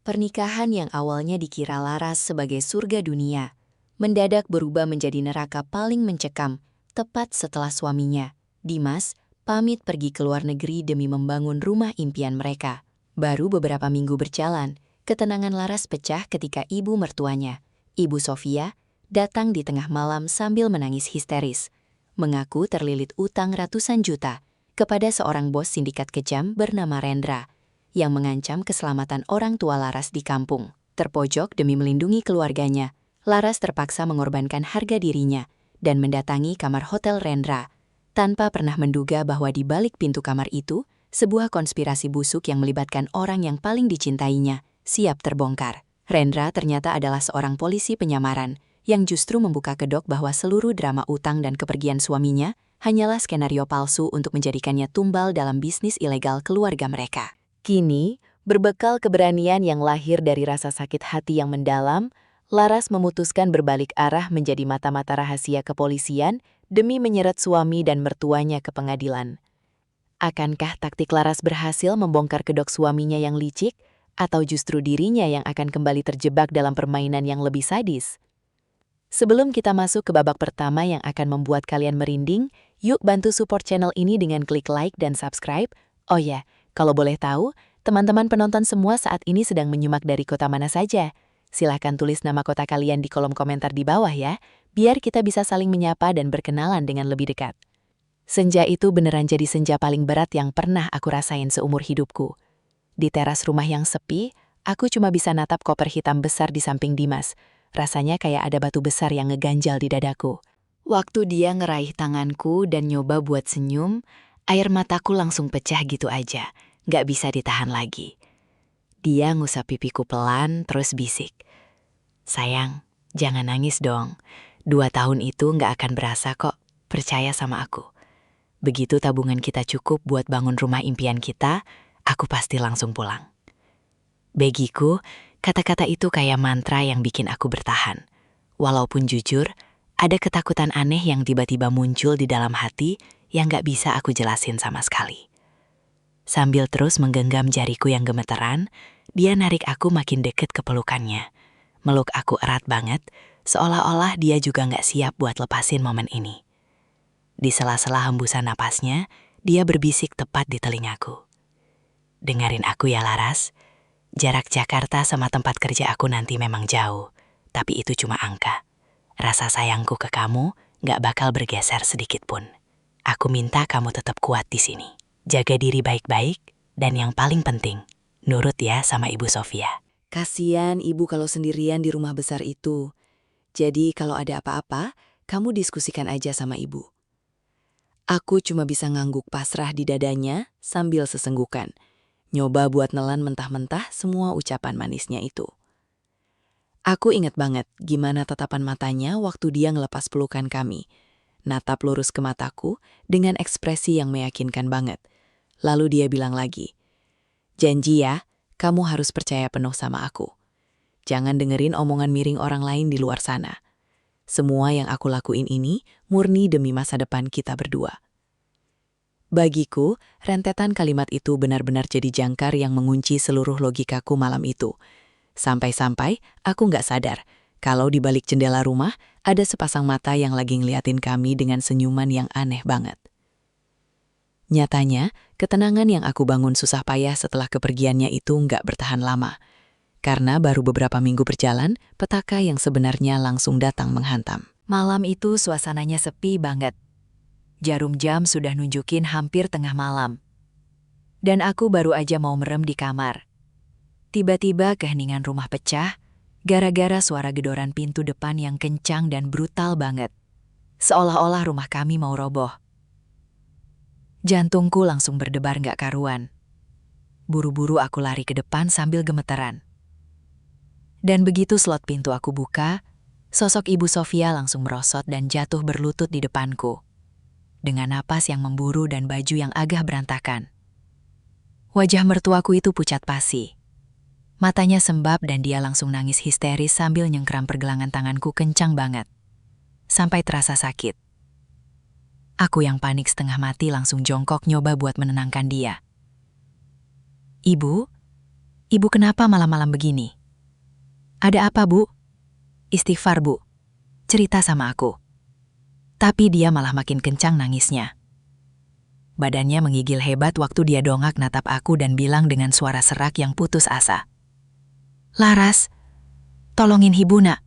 Pernikahan yang awalnya dikira Laras sebagai surga dunia, mendadak berubah menjadi neraka paling mencekam, tepat setelah suaminya, Dimas, pamit pergi ke luar negeri demi membangun rumah impian mereka. Baru beberapa minggu berjalan, ketenangan Laras pecah ketika ibu mertuanya, Ibu Sofia, datang di tengah malam sambil menangis histeris, mengaku terlilit utang ratusan juta kepada seorang bos sindikat kejam bernama Rendra, yang mengancam keselamatan orang tua Laras di kampung. Terpojok demi melindungi keluarganya, Laras terpaksa mengorbankan harga dirinya dan mendatangi kamar hotel Rendra, tanpa pernah menduga bahwa di balik pintu kamar itu, sebuah konspirasi busuk yang melibatkan orang yang paling dicintainya, siap terbongkar. Rendra ternyata adalah seorang polisi penyamaran, yang justru membuka kedok bahwa seluruh drama utang dan kepergian suaminya hanyalah skenario palsu untuk menjadikannya tumbal dalam bisnis ilegal keluarga mereka. Kini, berbekal keberanian yang lahir dari rasa sakit hati yang mendalam, Laras memutuskan berbalik arah menjadi mata-mata rahasia kepolisian demi menyeret suami dan mertuanya ke pengadilan. Akankah taktik Laras berhasil membongkar kedok suaminya yang licik, atau justru dirinya yang akan kembali terjebak dalam permainan yang lebih sadis? Sebelum kita masuk ke babak pertama yang akan membuat kalian merinding, yuk bantu support channel ini dengan klik like dan subscribe. Oh ya, kalau boleh tahu, teman-teman penonton semua saat ini sedang menyimak dari kota mana saja? Silahkan tulis nama kota kalian di kolom komentar di bawah ya, biar kita bisa saling menyapa dan berkenalan dengan lebih dekat. Senja itu beneran jadi senja paling berat yang pernah aku rasain seumur hidupku. Di teras rumah yang sepi, aku cuma bisa natap koper hitam besar di samping Dimas. Rasanya kayak ada batu besar yang ngeganjal di dadaku. Waktu dia ngeraih tanganku dan nyoba buat senyum, air mataku langsung pecah gitu aja, gak bisa ditahan lagi. Dia ngusap pipiku pelan, terus bisik. Sayang, jangan nangis dong. 2 tahun itu gak akan berasa kok, percaya sama aku. Begitu tabungan kita cukup buat bangun rumah impian kita, aku pasti langsung pulang. Bagiku, kata-kata itu kayak mantra yang bikin aku bertahan. Walaupun jujur, ada ketakutan aneh yang tiba-tiba muncul di dalam hati yang gak bisa aku jelasin sama sekali. Sambil terus menggenggam jariku yang gemeteran, dia narik aku makin deket ke pelukannya. Meluk aku erat banget, seolah-olah dia juga gak siap buat lepasin momen ini. Di sela-sela hembusan napasnya, dia berbisik tepat di telingaku. Dengerin aku ya Laras, jarak Jakarta sama tempat kerja aku nanti memang jauh, tapi itu cuma angka. Rasa sayangku ke kamu gak bakal bergeser sedikit pun. Aku minta kamu tetap kuat di sini. Jaga diri baik-baik, dan yang paling penting, nurut ya sama Ibu Sofia. Kasian ibu kalau sendirian di rumah besar itu. Jadi kalau ada apa-apa, kamu diskusikan aja sama ibu. Aku cuma bisa ngangguk pasrah di dadanya sambil sesenggukan. Nyoba buat nelan mentah-mentah semua ucapan manisnya itu. Aku ingat banget gimana tatapan matanya waktu dia ngelepas pelukan kami. Natap lurus ke mataku dengan ekspresi yang meyakinkan banget. Lalu dia bilang lagi, "Janji ya, kamu harus percaya penuh sama aku. Jangan dengerin omongan miring orang lain di luar sana. Semua yang aku lakuin ini murni demi masa depan kita berdua." Bagiku, rentetan kalimat itu benar-benar jadi jangkar yang mengunci seluruh logikaku malam itu. Sampai-sampai aku nggak sadar kalau di balik jendela rumah ada sepasang mata yang lagi ngeliatin kami dengan senyuman yang aneh banget. Nyatanya, ketenangan yang aku bangun susah payah setelah kepergiannya itu nggak bertahan lama. Karena baru beberapa minggu berjalan, petaka yang sebenarnya langsung datang menghantam. Malam itu suasananya sepi banget. Jarum jam sudah nunjukin hampir tengah malam. Dan aku baru aja mau merem di kamar. Tiba-tiba keheningan rumah pecah, gara-gara suara gedoran pintu depan yang kencang dan brutal banget. Seolah-olah rumah kami mau roboh. Jantungku langsung berdebar gak karuan. Buru-buru aku lari ke depan sambil gemeteran. Dan begitu slot pintu aku buka, sosok Ibu Sofia langsung merosot dan jatuh berlutut di depanku. Dengan napas yang memburu dan baju yang agak berantakan. Wajah mertuaku itu pucat pasi. Matanya sembab dan dia langsung nangis histeris sambil nyengkram pergelangan tanganku kencang banget. Sampai terasa sakit. Aku yang panik setengah mati langsung jongkok nyoba buat menenangkan dia. Ibu Ibu kenapa malam-malam begini? Ada apa, Bu? Istighfar, Bu. Cerita sama aku. Tapi dia malah makin kencang nangisnya. Badannya menggigil hebat waktu dia dongak natap aku dan bilang dengan suara serak yang putus asa. Laras, tolongin Ibu, Nak.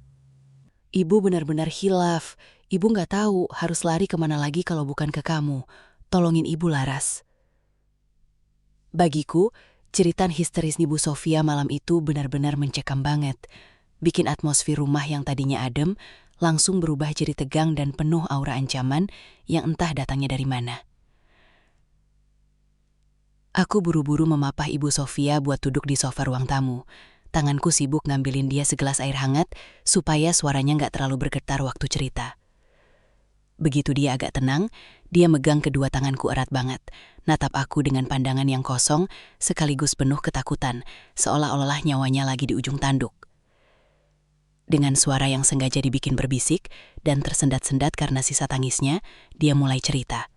Ibu benar-benar hilaf. Ibu nggak tahu harus lari kemana lagi kalau bukan ke kamu. Tolongin Ibu, Laras. Bagiku, ceritan histeris Ibu Sofia malam itu benar-benar mencekam banget. Bikin atmosfer rumah yang tadinya adem, langsung berubah jadi tegang dan penuh aura ancaman yang entah datangnya dari mana. Aku buru-buru memapah Ibu Sofia buat duduk di sofa ruang tamu. Tanganku sibuk ngambilin dia segelas air hangat supaya suaranya nggak terlalu bergetar waktu cerita. Begitu dia agak tenang, dia megang kedua tanganku erat banget, natap aku dengan pandangan yang kosong sekaligus penuh ketakutan, seolah-olah nyawanya lagi di ujung tanduk. Dengan suara yang sengaja dibikin berbisik dan tersendat-sendat karena sisa tangisnya, dia mulai cerita.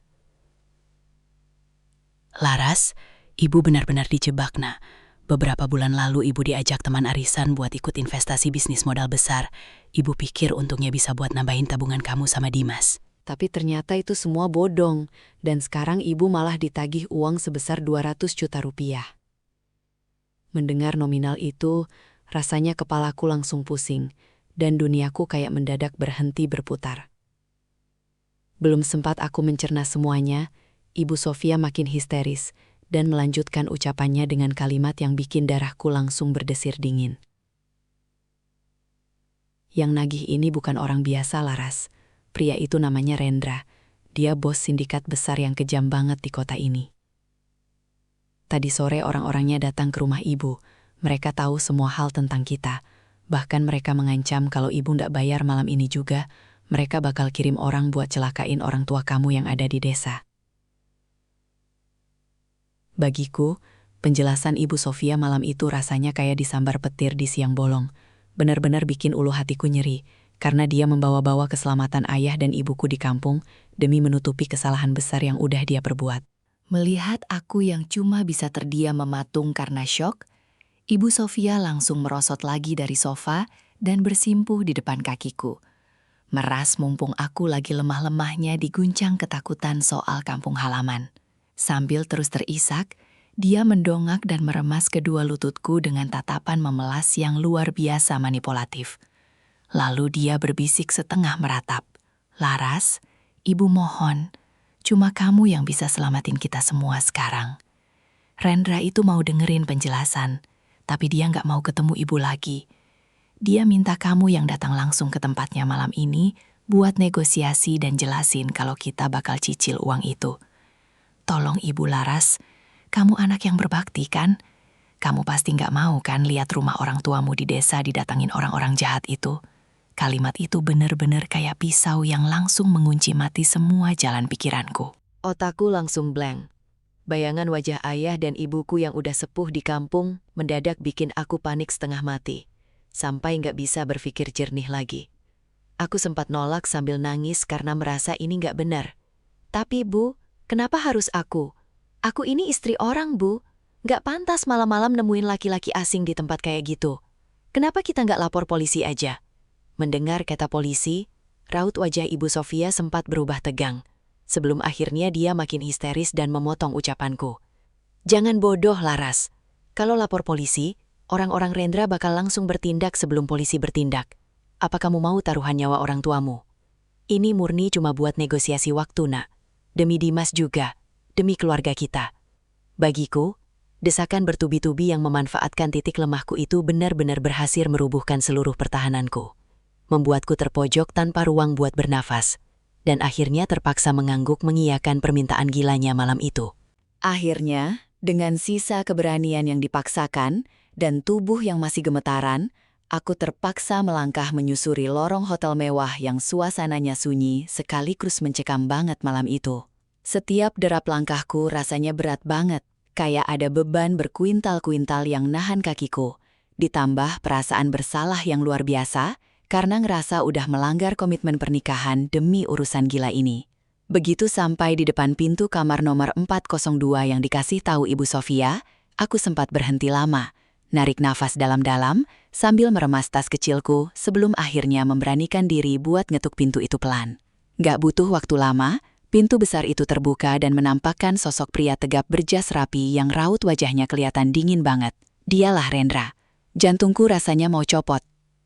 Laras, Ibu benar-benar dijebak, Nak. Beberapa bulan lalu Ibu diajak teman arisan buat ikut investasi bisnis modal besar. Ibu pikir untungnya bisa buat nambahin tabungan kamu sama Dimas. Tapi ternyata itu semua bodong, dan sekarang ibu malah ditagih uang sebesar 200 juta rupiah. Mendengar nominal itu, rasanya kepalaku langsung pusing, dan duniaku kayak mendadak berhenti berputar. Belum sempat aku mencerna semuanya, Ibu Sofia makin histeris dan melanjutkan ucapannya dengan kalimat yang bikin darahku langsung berdesir dingin. Yang nagih ini bukan orang biasa, Laras. Pria itu namanya Rendra. Dia bos sindikat besar yang kejam banget di kota ini. Tadi sore orang-orangnya datang ke rumah ibu. Mereka tahu semua hal tentang kita. Bahkan mereka mengancam kalau ibu ndak bayar malam ini juga, mereka bakal kirim orang buat celakain orang tua kamu yang ada di desa. Bagiku, penjelasan Ibu Sofia malam itu rasanya kayak disambar petir di siang bolong. Benar-benar bikin ulu hatiku nyeri, karena dia membawa-bawa keselamatan ayah dan ibuku di kampung demi menutupi kesalahan besar yang udah dia perbuat. Melihat aku yang cuma bisa terdiam mematung karena syok, Ibu Sofia langsung merosot lagi dari sofa dan bersimpuh di depan kakiku. Meras mumpung aku lagi lemah-lemahnya diguncang ketakutan soal kampung halaman. Sambil terus terisak, dia mendongak dan meremas kedua lututku dengan tatapan memelas yang luar biasa manipulatif. Lalu dia berbisik setengah meratap. Laras, Ibu mohon, cuma kamu yang bisa selamatin kita semua sekarang. Rendra itu mau dengerin penjelasan, tapi dia nggak mau ketemu Ibu lagi. Dia minta kamu yang datang langsung ke tempatnya malam ini buat negosiasi dan jelasin kalau kita bakal cicil uang itu. Tolong Ibu Laras, kamu anak yang berbakti kan? Kamu pasti nggak mau kan lihat rumah orang tuamu di desa didatangin orang-orang jahat itu? Kalimat itu benar-benar kayak pisau yang langsung mengunci mati semua jalan pikiranku. Otakku langsung blank. Bayangan wajah ayah dan ibuku yang udah sepuh di kampung mendadak bikin aku panik setengah mati. Sampai nggak bisa berpikir jernih lagi. Aku sempat nolak sambil nangis karena merasa ini nggak benar. Tapi Bu, kenapa harus aku? Aku ini istri orang, Bu. Nggak pantas malam-malam nemuin laki-laki asing di tempat kayak gitu. Kenapa kita nggak lapor polisi aja? Mendengar kata polisi, raut wajah Ibu Sofia sempat berubah tegang. Sebelum akhirnya dia makin histeris dan memotong ucapanku. Jangan bodoh, Laras. Kalau lapor polisi, orang-orang Rendra bakal langsung bertindak sebelum polisi bertindak. Apa kamu mau taruhan nyawa orang tuamu? Ini murni cuma buat negosiasi waktu, Nak. Demi Dimas juga, demi keluarga kita. Bagiku, desakan bertubi-tubi yang memanfaatkan titik lemahku itu benar-benar berhasil merubuhkan seluruh pertahananku. Membuatku terpojok tanpa ruang buat bernafas. Dan akhirnya terpaksa mengangguk mengiyakan permintaan gilanya malam itu. Akhirnya, dengan sisa keberanian yang dipaksakan dan tubuh yang masih gemetaran, aku terpaksa melangkah menyusuri lorong hotel mewah yang suasananya sunyi sekaligus mencekam banget malam itu. Setiap derap langkahku rasanya berat banget, kayak ada beban berkuintal-kuintal yang nahan kakiku. Ditambah perasaan bersalah yang luar biasa, karena ngerasa udah melanggar komitmen pernikahan demi urusan gila ini. Begitu sampai di depan pintu kamar nomor 402 yang dikasih tahu Ibu Sofia, aku sempat berhenti lama, narik nafas dalam-dalam sambil meremas tas kecilku sebelum akhirnya memberanikan diri buat ngetuk pintu itu pelan. Gak butuh waktu lama, pintu besar itu terbuka dan menampakkan sosok pria tegap berjas rapi yang raut wajahnya kelihatan dingin banget. Dialah Rendra. Jantungku rasanya mau copot.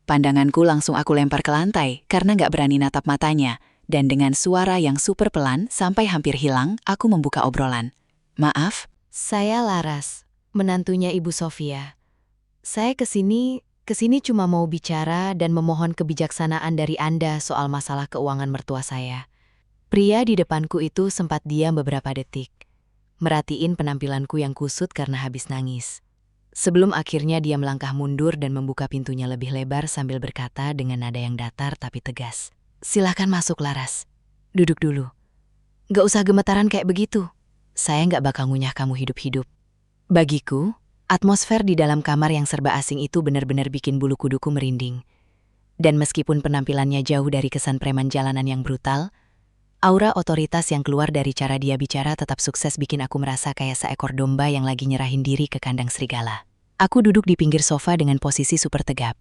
Pandanganku langsung aku lempar ke lantai karena gak berani natap matanya. Dan dengan suara yang super pelan sampai hampir hilang, aku membuka obrolan. Maaf, Saya Laras, menantunya Ibu Sofia. Saya kesini cuma mau bicara dan memohon kebijaksanaan dari Anda soal masalah keuangan mertua saya. Pria di depanku itu sempat diam beberapa detik, merhatiin penampilanku yang kusut karena habis nangis. Sebelum akhirnya dia melangkah mundur dan membuka pintunya lebih lebar sambil berkata dengan nada yang datar tapi tegas. Silahkan masuk, Laras. Duduk dulu. Gak usah gemetaran kayak begitu. Saya gak bakal ngunyah kamu hidup-hidup. Bagiku, atmosfer di dalam kamar yang serba asing itu benar-benar bikin bulu kuduku merinding. Dan meskipun penampilannya jauh dari kesan preman jalanan yang brutal, aura otoritas yang keluar dari cara dia bicara tetap sukses bikin aku merasa kayak seekor domba yang lagi nyerahin diri ke kandang serigala. Aku duduk di pinggir sofa dengan posisi super tegap.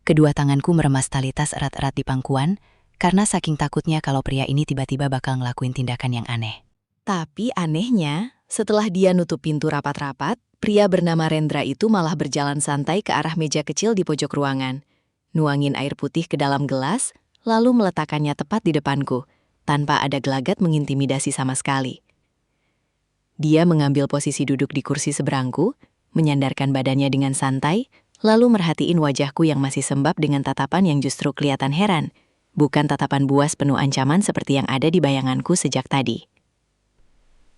Kedua tanganku meremas tali tas erat-erat di pangkuan, karena saking takutnya kalau pria ini tiba-tiba bakal ngelakuin tindakan yang aneh. Tapi anehnya, setelah dia nutup pintu rapat-rapat, pria bernama Rendra itu malah berjalan santai ke arah meja kecil di pojok ruangan. Nuangin air putih ke dalam gelas, lalu meletakkannya tepat di depanku, tanpa ada gelagat mengintimidasi sama sekali. Dia mengambil posisi duduk di kursi seberangku, menyandarkan badannya dengan santai, lalu merhatiin wajahku yang masih sembab dengan tatapan yang justru kelihatan heran, bukan tatapan buas penuh ancaman seperti yang ada di bayanganku sejak tadi.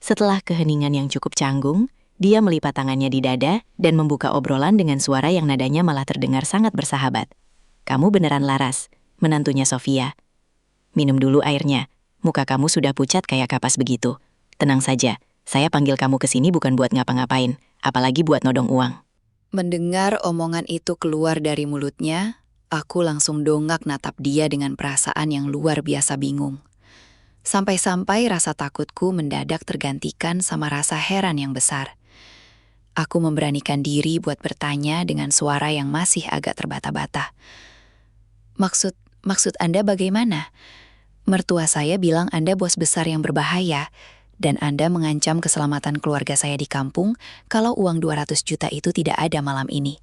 Setelah keheningan yang cukup canggung, dia melipat tangannya di dada dan membuka obrolan dengan suara yang nadanya malah terdengar sangat bersahabat. Kamu beneran Laras, menantunya Sofia. Minum dulu airnya, muka kamu sudah pucat kayak kapas begitu. Tenang saja, saya panggil kamu ke sini bukan buat ngapa-ngapain, apalagi buat nodong uang. Mendengar omongan itu keluar dari mulutnya, aku langsung dongak natap dia dengan perasaan yang luar biasa bingung. Sampai-sampai rasa takutku mendadak tergantikan sama rasa heran yang besar. Aku memberanikan diri buat bertanya dengan suara yang masih agak terbata-bata. Maksud Anda bagaimana? Mertua saya bilang Anda bos besar yang berbahaya, dan Anda mengancam keselamatan keluarga saya di kampung kalau uang 200 juta itu tidak ada malam ini.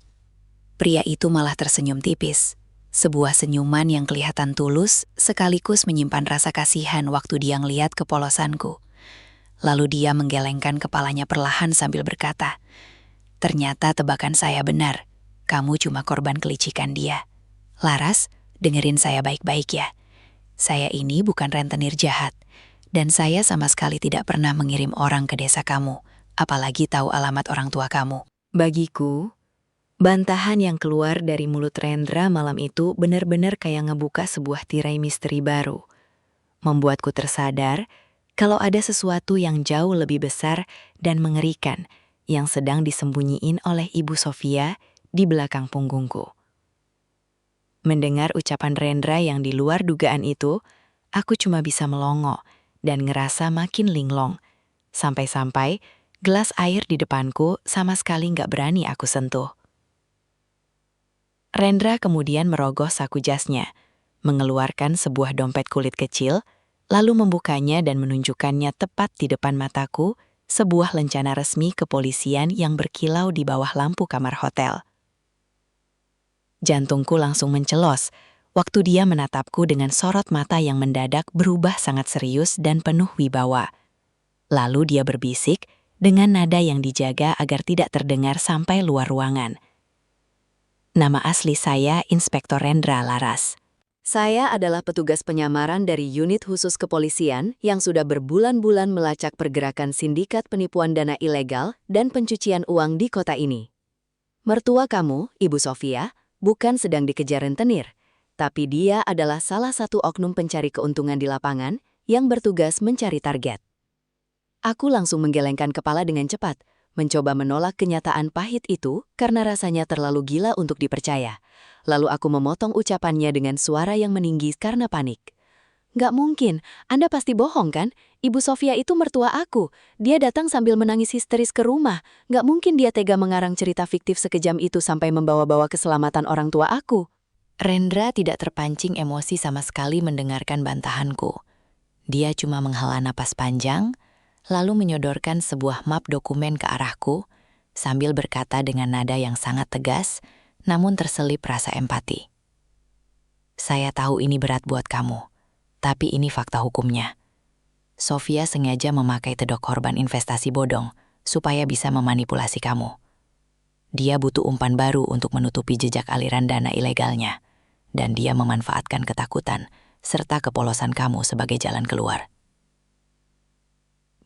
Pria itu malah tersenyum tipis. Sebuah senyuman yang kelihatan tulus sekaligus menyimpan rasa kasihan waktu dia ngeliat kepolosanku. Lalu dia menggelengkan kepalanya perlahan sambil berkata, ternyata tebakan saya benar, kamu cuma korban kelicikan dia. Laras, dengerin saya baik-baik ya. Saya ini bukan rentenir jahat. Dan saya sama sekali tidak pernah mengirim orang ke desa kamu, apalagi tahu alamat orang tua kamu. Bagiku, bantahan yang keluar dari mulut Rendra malam itu benar-benar kayak ngebuka sebuah tirai misteri baru. Membuatku tersadar kalau ada sesuatu yang jauh lebih besar dan mengerikan yang sedang disembunyiin oleh Ibu Sofia di belakang punggungku. Mendengar ucapan Rendra yang di luar dugaan itu, aku cuma bisa melongo dan ngerasa makin linglong. Sampai-sampai gelas air di depanku sama sekali nggak berani aku sentuh. Rendra kemudian merogoh saku jasnya, mengeluarkan sebuah dompet kulit kecil, lalu membukanya dan menunjukkannya tepat di depan mataku, sebuah lencana resmi kepolisian yang berkilau di bawah lampu kamar hotel. Jantungku langsung mencelos waktu dia menatapku dengan sorot mata yang mendadak berubah sangat serius dan penuh wibawa. Lalu dia berbisik dengan nada yang dijaga agar tidak terdengar sampai luar ruangan. Nama asli saya Inspektor Rendra Laras. Saya adalah petugas penyamaran dari unit khusus kepolisian yang sudah berbulan-bulan melacak pergerakan sindikat penipuan dana ilegal dan pencucian uang di kota ini. Mertua kamu, Ibu Sofia, bukan sedang dikejar rentenir. Tapi dia adalah salah satu oknum pencari keuntungan di lapangan yang bertugas mencari target. Aku langsung menggelengkan kepala dengan cepat, mencoba menolak kenyataan pahit itu karena rasanya terlalu gila untuk dipercaya. Lalu aku memotong ucapannya dengan suara yang meninggi karena panik. Nggak mungkin, Anda pasti bohong kan? Ibu Sofia itu mertua aku. Dia datang sambil menangis histeris ke rumah. Nggak mungkin dia tega mengarang cerita fiktif sekejam itu sampai membawa-bawa keselamatan orang tua aku. Rendra tidak terpancing emosi sama sekali mendengarkan bantahanku. Dia cuma menghela napas panjang, lalu menyodorkan sebuah map dokumen ke arahku, sambil berkata dengan nada yang sangat tegas, namun terselip rasa empati. Saya tahu ini berat buat kamu, tapi ini fakta hukumnya. Sofia sengaja memakai kedok korban investasi bodong supaya bisa memanipulasi kamu. Dia butuh umpan baru untuk menutupi jejak aliran dana ilegalnya, dan dia memanfaatkan ketakutan serta kepolosan kamu sebagai jalan keluar.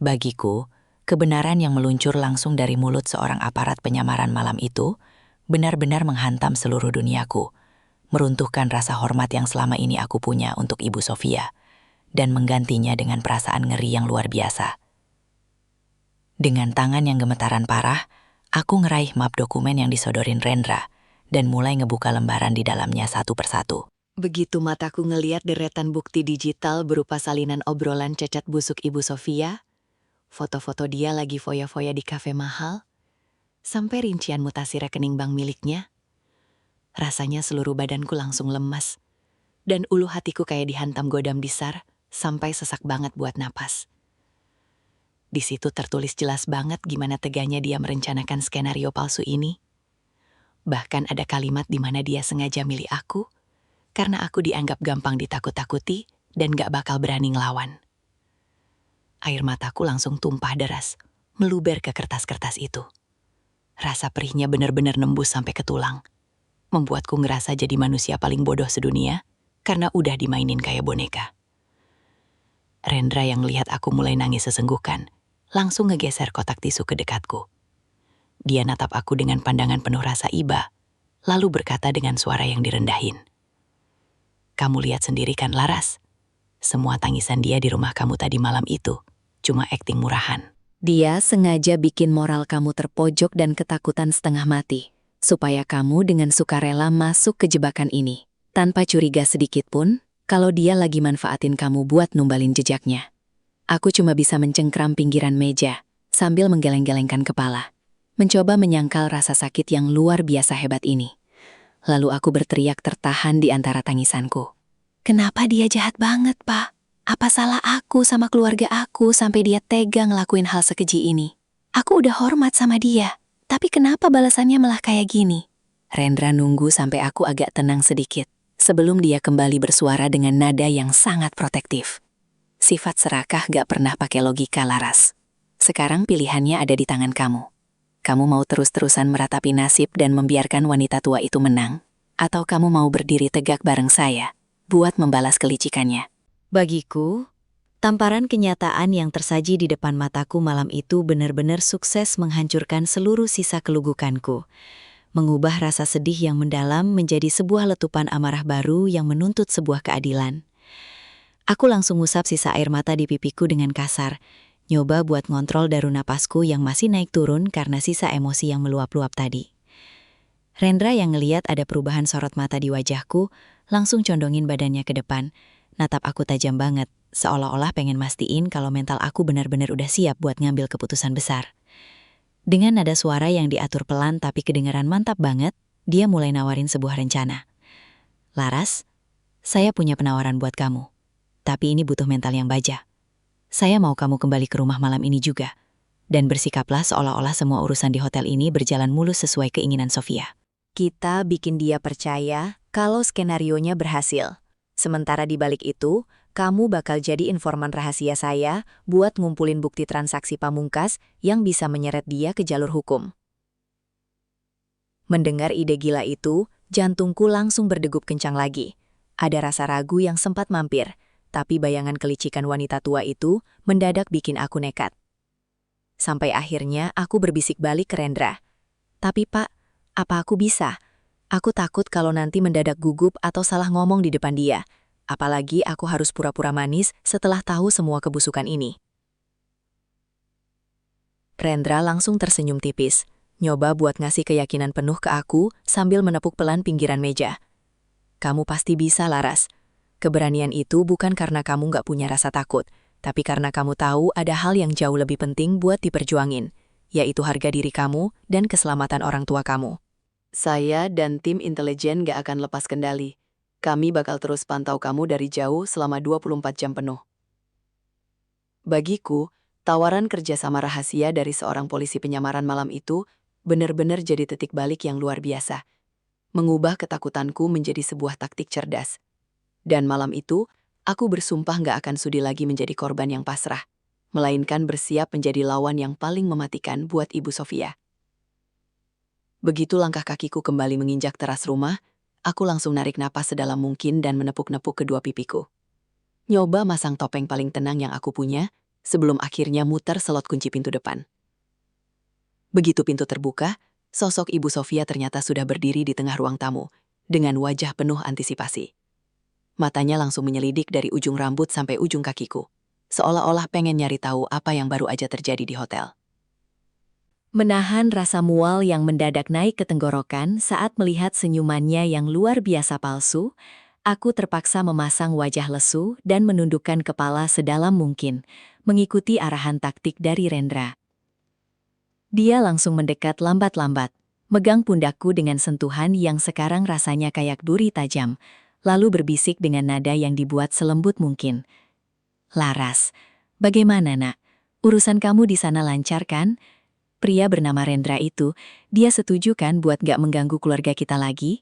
Bagiku, kebenaran yang meluncur langsung dari mulut seorang aparat penyamaran malam itu benar-benar menghantam seluruh duniaku, meruntuhkan rasa hormat yang selama ini aku punya untuk Ibu Sofia, dan menggantinya dengan perasaan ngeri yang luar biasa. Dengan tangan yang gemetaran parah, aku ngeraih map dokumen yang disodorin Rendra dan mulai ngebuka lembaran di dalamnya satu persatu. Begitu mataku ngeliat deretan bukti digital berupa salinan obrolan cacat busuk Ibu Sofia, foto-foto dia lagi foya-foya di kafe mahal, sampai rincian mutasi rekening bank miliknya, rasanya seluruh badanku langsung lemas, dan ulu hatiku kayak dihantam godam disar, sampai sesak banget buat napas. Di situ tertulis jelas banget gimana teganya dia merencanakan skenario palsu ini. Bahkan ada kalimat di mana dia sengaja milih aku, karena aku dianggap gampang ditakut-takuti dan gak bakal berani ngelawan. Air mataku langsung tumpah deras, meluber ke kertas-kertas itu. Rasa perihnya benar-benar nembus sampai ke tulang, membuatku ngerasa jadi manusia paling bodoh sedunia, karena udah dimainin kayak boneka. Rendra yang lihat aku mulai nangis sesenggukan, langsung ngegeser kotak tisu ke dekatku. Dia natap aku dengan pandangan penuh rasa iba, lalu berkata dengan suara yang direndahin. Kamu lihat sendiri kan Laras? Semua tangisan dia di rumah kamu tadi malam itu cuma akting murahan. Dia sengaja bikin moral kamu terpojok dan ketakutan setengah mati, supaya kamu dengan sukarela masuk ke jebakan ini, tanpa curiga sedikit pun, kalau dia lagi manfaatin kamu buat numbalin jejaknya. Aku cuma bisa mencengkram pinggiran meja, sambil menggeleng-gelengkan kepala, mencoba menyangkal rasa sakit yang luar biasa hebat ini. Lalu aku berteriak tertahan di antara tangisanku. Kenapa dia jahat banget, Pak? Apa salah aku sama keluarga aku sampai dia tega ngelakuin hal sekeji ini? Aku udah hormat sama dia, tapi kenapa balasannya malah kayak gini? Rendra nunggu sampai aku agak tenang sedikit, sebelum dia kembali bersuara dengan nada yang sangat protektif. Sifat serakah gak pernah pakai logika, Laras. Sekarang pilihannya ada di tangan kamu. Kamu mau terus-terusan meratapi nasib dan membiarkan wanita tua itu menang? Atau kamu mau berdiri tegak bareng saya, buat membalas kelicikannya? Bagiku, tamparan kenyataan yang tersaji di depan mataku malam itu benar-benar sukses menghancurkan seluruh sisa kelugukanku, mengubah rasa sedih yang mendalam menjadi sebuah letupan amarah baru yang menuntut sebuah keadilan. Aku langsung ngusap sisa air mata di pipiku dengan kasar, nyoba buat ngontrol daru napasku yang masih naik turun karena sisa emosi yang meluap-luap tadi. Rendra yang ngeliat ada perubahan sorot mata di wajahku, langsung condongin badannya ke depan, natap aku tajam banget, seolah-olah pengen mastiin kalau mental aku benar-benar udah siap buat ngambil keputusan besar. Dengan nada suara yang diatur pelan tapi kedengaran mantap banget, dia mulai nawarin sebuah rencana. Laras, saya punya penawaran buat kamu. Tapi ini butuh mental yang baja. Saya mau kamu kembali ke rumah malam ini juga. Dan bersikaplah seolah-olah semua urusan di hotel ini berjalan mulus sesuai keinginan Sofia. Kita bikin dia percaya kalau skenarionya berhasil. Sementara di balik itu, kamu bakal jadi informan rahasia saya buat ngumpulin bukti transaksi pamungkas yang bisa menyeret dia ke jalur hukum. Mendengar ide gila itu, jantungku langsung berdegup kencang lagi. Ada rasa ragu yang sempat mampir, tapi bayangan kelicikan wanita tua itu mendadak bikin aku nekat. Sampai akhirnya aku berbisik balik ke Rendra. Tapi Pak, apa aku bisa? Aku takut kalau nanti mendadak gugup atau salah ngomong di depan dia. Apalagi aku harus pura-pura manis setelah tahu semua kebusukan ini. Rendra langsung tersenyum tipis, nyoba buat ngasih keyakinan penuh ke aku sambil menepuk pelan pinggiran meja. Kamu pasti bisa, Laras. Keberanian itu bukan karena kamu gak punya rasa takut, Tapi karena kamu tahu ada hal yang jauh lebih penting buat diperjuangin, yaitu harga diri kamu dan keselamatan orang tua kamu. Saya dan tim intelijen gak akan lepas kendali. Kami bakal terus pantau kamu dari jauh selama 24 jam penuh. Bagiku, tawaran kerjasama rahasia dari seorang polisi penyamaran malam itu benar-benar jadi titik balik yang luar biasa. Mengubah ketakutanku menjadi sebuah taktik cerdas. Dan malam itu, aku bersumpah gak akan sudi lagi menjadi korban yang pasrah, melainkan bersiap menjadi lawan yang paling mematikan buat Ibu Sofia. Begitu langkah kakiku kembali menginjak teras rumah, aku langsung narik napas sedalam mungkin dan menepuk-nepuk kedua pipiku. Nyoba masang topeng paling tenang yang aku punya, sebelum akhirnya muter slot kunci pintu depan. Begitu pintu terbuka, sosok Ibu Sofia ternyata sudah berdiri di tengah ruang tamu, dengan wajah penuh antisipasi. Matanya langsung menyelidik dari ujung rambut sampai ujung kakiku, seolah-olah pengen nyari tahu apa yang baru aja terjadi di hotel. Menahan rasa mual yang mendadak naik ke tenggorokan saat melihat senyumannya yang luar biasa palsu, aku terpaksa memasang wajah lesu dan menundukkan kepala sedalam mungkin, mengikuti arahan taktik dari Rendra. Dia langsung mendekat lambat-lambat, megang pundakku dengan sentuhan yang sekarang rasanya kayak duri tajam, lalu berbisik dengan nada yang dibuat selembut mungkin. "Laras, bagaimana nak? Urusan kamu di sana lancar kan? Pria bernama Rendra itu, dia setuju kan buat gak mengganggu keluarga kita lagi?"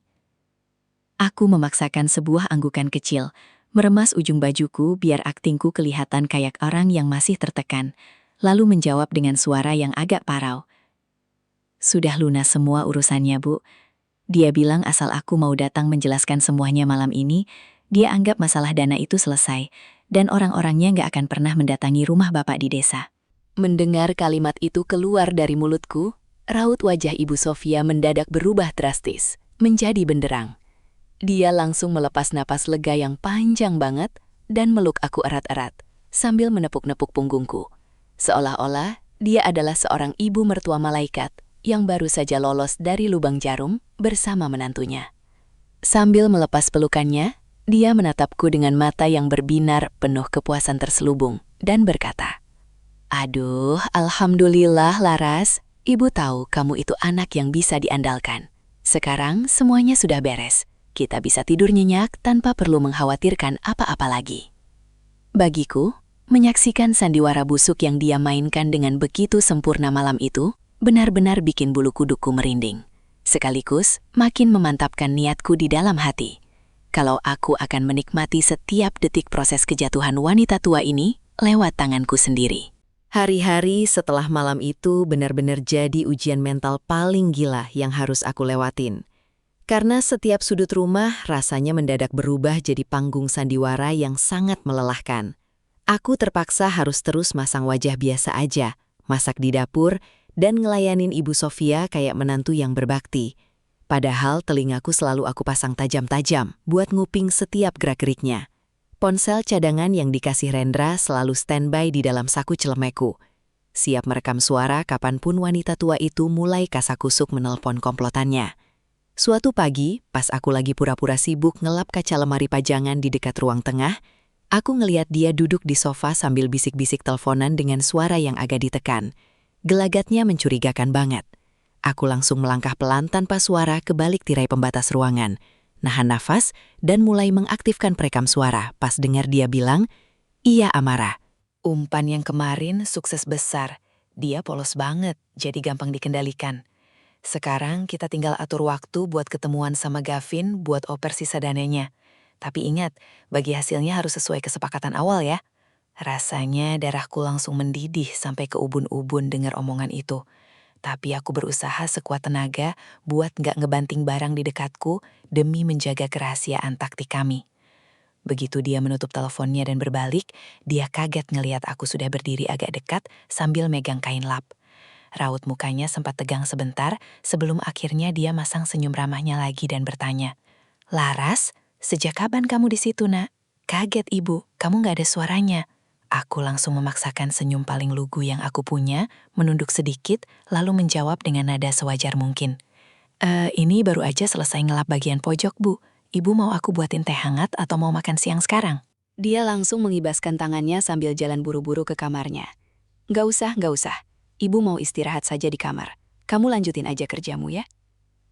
Aku memaksakan sebuah anggukan kecil, meremas ujung bajuku biar aktingku kelihatan kayak orang yang masih tertekan, lalu menjawab dengan suara yang agak parau. "Sudah lunas semua urusannya, Bu. Dia bilang asal aku mau datang menjelaskan semuanya malam ini, dia anggap masalah dana itu selesai, dan orang-orangnya gak akan pernah mendatangi rumah Bapak di desa." Mendengar kalimat itu keluar dari mulutku, raut wajah Ibu Sofia mendadak berubah drastis, menjadi benderang. Dia langsung melepas napas lega yang panjang banget dan meluk aku erat-erat, sambil menepuk-nepuk punggungku. Seolah-olah dia adalah seorang ibu mertua malaikat yang baru saja lolos dari lubang jarum bersama menantunya. Sambil melepas pelukannya, dia menatapku dengan mata yang berbinar penuh kepuasan terselubung dan berkata, "Aduh, alhamdulillah Laras, Ibu tahu kamu itu anak yang bisa diandalkan. Sekarang semuanya sudah beres. Kita bisa tidur nyenyak tanpa perlu mengkhawatirkan apa-apa lagi." Bagiku, menyaksikan sandiwara busuk yang dia mainkan dengan begitu sempurna malam itu, benar-benar bikin bulu kudukku merinding. Sekaligus, makin memantapkan niatku di dalam hati. Kalau aku akan menikmati setiap detik proses kejatuhan wanita tua ini lewat tanganku sendiri. Hari-hari setelah malam itu benar-benar jadi ujian mental paling gila yang harus aku lewatin. Karena setiap sudut rumah rasanya mendadak berubah jadi panggung sandiwara yang sangat melelahkan. Aku terpaksa harus terus masang wajah biasa aja, masak di dapur, dan ngelayanin Ibu Sofia kayak menantu yang berbakti. Padahal telingaku selalu aku pasang tajam-tajam buat nguping setiap gerak-geriknya. Ponsel cadangan yang dikasih Rendra selalu standby di dalam saku celemeku. Siap merekam suara kapanpun wanita tua itu mulai kasakusuk menelpon komplotannya. Suatu pagi, pas aku lagi pura-pura sibuk ngelap kaca lemari pajangan di dekat ruang tengah, aku ngeliat dia duduk di sofa sambil bisik-bisik teleponan dengan suara yang agak ditekan. Gelagatnya mencurigakan banget. Aku langsung melangkah pelan tanpa suara ke balik tirai pembatas ruangan, nahan nafas, dan mulai mengaktifkan perekam suara pas dengar dia bilang, "Iya Amara, umpan yang kemarin sukses besar. Dia polos banget, jadi gampang dikendalikan. Sekarang kita tinggal atur waktu buat ketemuan sama Gavin buat oper sisa dananya. Tapi ingat, bagi hasilnya harus sesuai kesepakatan awal ya." Rasanya darahku langsung mendidih sampai ke ubun-ubun dengar omongan itu. Tapi aku berusaha sekuat tenaga buat nggak ngebanting barang di dekatku demi menjaga kerahasiaan taktik kami. Begitu dia menutup teleponnya dan berbalik, dia kaget ngelihat aku sudah berdiri agak dekat sambil megang kain lap. Raut mukanya sempat tegang sebentar sebelum akhirnya dia masang senyum ramahnya lagi dan bertanya, "Laras, sejak kapan kamu di situ, Nak?" "Kaget, Ibu, kamu nggak ada suaranya." Aku langsung memaksakan senyum paling lugu yang aku punya, menunduk sedikit, lalu menjawab dengan nada sewajar mungkin. Ini baru aja selesai ngelap bagian pojok, Bu. Ibu mau aku buatin teh hangat atau mau makan siang sekarang?" Dia langsung mengibaskan tangannya sambil jalan buru-buru ke kamarnya. Nggak usah. Ibu mau istirahat saja di kamar. Kamu lanjutin aja kerjamu ya.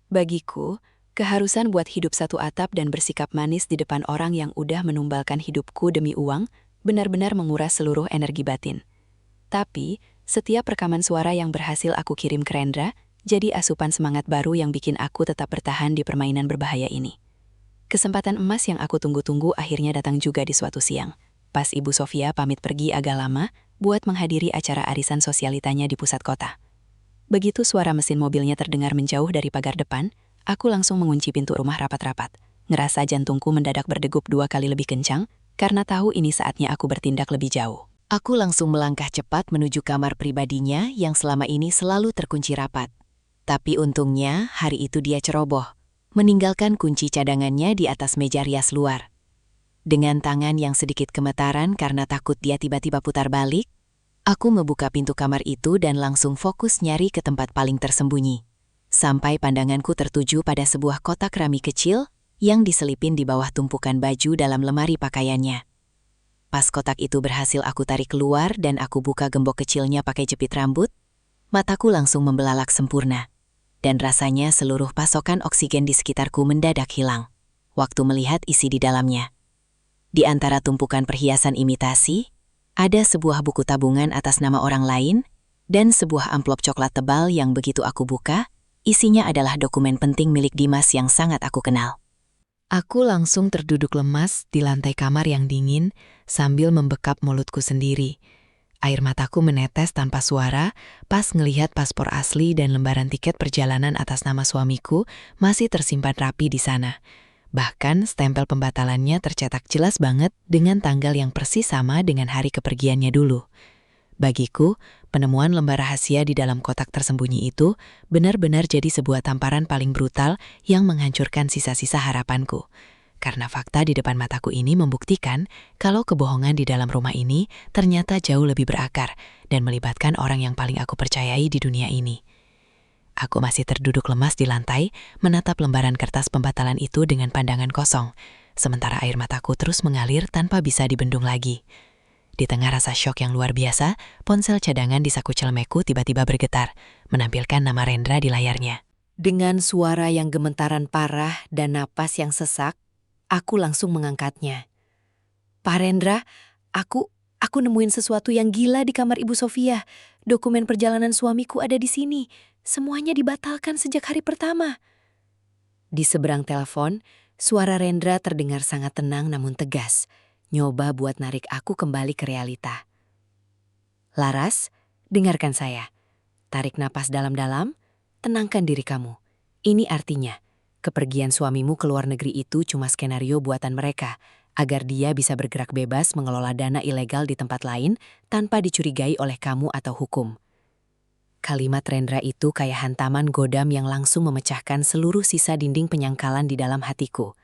Bagiku, keharusan buat hidup satu atap dan bersikap manis di depan orang yang udah menumbalkan hidupku demi uang, benar-benar menguras seluruh energi batin. Tapi, setiap rekaman suara yang berhasil aku kirim ke Rendra, jadi asupan semangat baru yang bikin aku tetap bertahan di permainan berbahaya ini. Kesempatan emas yang aku tunggu-tunggu akhirnya datang juga di suatu siang. Pas Ibu Sofia pamit pergi agak lama buat menghadiri acara arisan sosialitanya di pusat kota. Begitu suara mesin mobilnya terdengar menjauh dari pagar depan, aku langsung mengunci pintu rumah rapat-rapat. Ngerasa jantungku mendadak berdegup 2 kali lebih kencang, karena tahu ini saatnya aku bertindak lebih jauh. Aku langsung melangkah cepat menuju kamar pribadinya yang selama ini selalu terkunci rapat. Tapi untungnya hari itu dia ceroboh, meninggalkan kunci cadangannya di atas meja rias luar. Dengan tangan yang sedikit gemetaran karena takut dia tiba-tiba putar balik, aku membuka pintu kamar itu dan langsung fokus nyari ke tempat paling tersembunyi. Sampai pandanganku tertuju pada sebuah kotak keramik kecil yang diselipin di bawah tumpukan baju dalam lemari pakaiannya. Pas kotak itu berhasil aku tarik keluar dan aku buka gembok kecilnya pakai jepit rambut, mataku langsung membelalak sempurna. Dan rasanya seluruh pasokan oksigen di sekitarku mendadak hilang waktu melihat isi di dalamnya. Di antara tumpukan perhiasan imitasi, ada sebuah buku tabungan atas nama orang lain dan sebuah amplop coklat tebal yang begitu aku buka, isinya adalah dokumen penting milik Dimas yang sangat aku kenal. Aku langsung terduduk lemas di lantai kamar yang dingin sambil membekap mulutku sendiri. Air mataku menetes tanpa suara pas ngelihat paspor asli dan lembaran tiket perjalanan atas nama suamiku masih tersimpan rapi di sana. Bahkan stempel pembatalannya tercetak jelas banget dengan tanggal yang persis sama dengan hari kepergiannya dulu. Bagiku, penemuan lembar rahasia di dalam kotak tersembunyi itu benar-benar jadi sebuah tamparan paling brutal yang menghancurkan sisa-sisa harapanku. Karena fakta di depan mataku ini membuktikan kalau kebohongan di dalam rumah ini ternyata jauh lebih berakar dan melibatkan orang yang paling aku percayai di dunia ini. Aku masih terduduk lemas di lantai, menatap lembaran kertas pembatalan itu dengan pandangan kosong, sementara air mataku terus mengalir tanpa bisa dibendung lagi. Di tengah rasa syok yang luar biasa, ponsel cadangan di saku celemeku tiba-tiba bergetar, menampilkan nama Rendra di layarnya. Dengan suara yang gemetaran parah dan napas yang sesak, aku langsung mengangkatnya. Pak Rendra, aku nemuin sesuatu yang gila di kamar Ibu Sofia. Dokumen perjalanan suamiku ada di sini. Semuanya dibatalkan sejak hari pertama. Di seberang telepon, suara Rendra terdengar sangat tenang namun tegas. Nyoba buat narik aku kembali ke realita. Laras, dengarkan saya. Tarik napas dalam-dalam, tenangkan diri kamu. Ini artinya, kepergian suamimu ke luar negeri itu cuma skenario buatan mereka, agar dia bisa bergerak bebas mengelola dana ilegal di tempat lain tanpa dicurigai oleh kamu atau hukum. Kalimat Rendra itu kayak hantaman godam yang langsung memecahkan seluruh sisa dinding penyangkalan di dalam hatiku.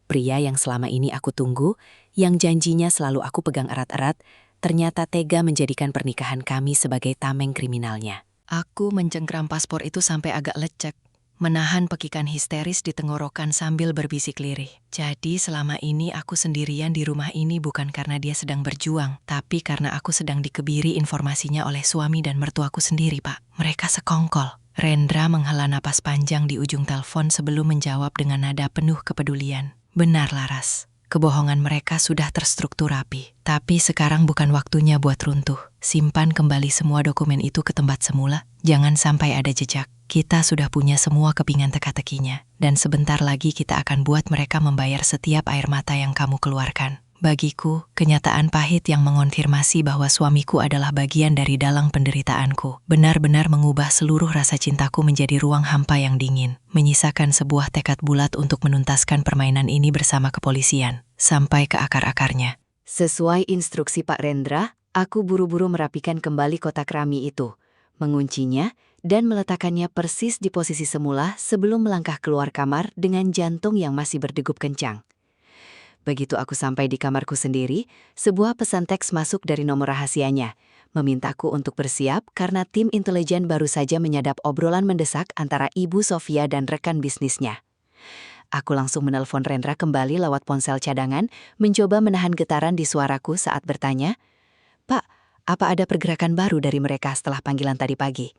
Pria yang selama ini aku tunggu, yang janjinya selalu aku pegang erat-erat, ternyata tega menjadikan pernikahan kami sebagai tameng kriminalnya. Aku mencengkram paspor itu sampai agak lecek, menahan pekikan histeris di tenggorokan sambil berbisik lirih. Jadi selama ini aku sendirian di rumah ini bukan karena dia sedang berjuang, tapi karena aku sedang dikebiri informasinya oleh suami dan mertuaku sendiri, Pak. Mereka sekongkol. Rendra menghela napas panjang di ujung telepon sebelum menjawab dengan nada penuh kepedulian. Benar, Laras. Kebohongan mereka sudah terstruktur rapi. Tapi sekarang bukan waktunya buat runtuh. Simpan kembali semua dokumen itu ke tempat semula. Jangan sampai ada jejak. Kita sudah punya semua kepingan teka-tekinya. Dan sebentar lagi kita akan buat mereka membayar setiap air mata yang kamu keluarkan. Bagiku, kenyataan pahit yang mengonfirmasi bahwa suamiku adalah bagian dari dalang penderitaanku benar-benar mengubah seluruh rasa cintaku menjadi ruang hampa yang dingin, menyisakan sebuah tekad bulat untuk menuntaskan permainan ini bersama kepolisian, sampai ke akar-akarnya. Sesuai instruksi Pak Rendra, aku buru-buru merapikan kembali kotak rami itu, menguncinya, dan meletakkannya persis di posisi semula sebelum melangkah keluar kamar dengan jantung yang masih berdegup kencang. Begitu aku sampai di kamarku sendiri, sebuah pesan teks masuk dari nomor rahasianya, memintaku untuk bersiap karena tim intelijen baru saja menyadap obrolan mendesak antara Ibu Sofia dan rekan bisnisnya. Aku langsung menelpon Rendra kembali lewat ponsel cadangan, mencoba menahan getaran di suaraku saat bertanya, "Pak, apa ada pergerakan baru dari mereka setelah panggilan tadi pagi?"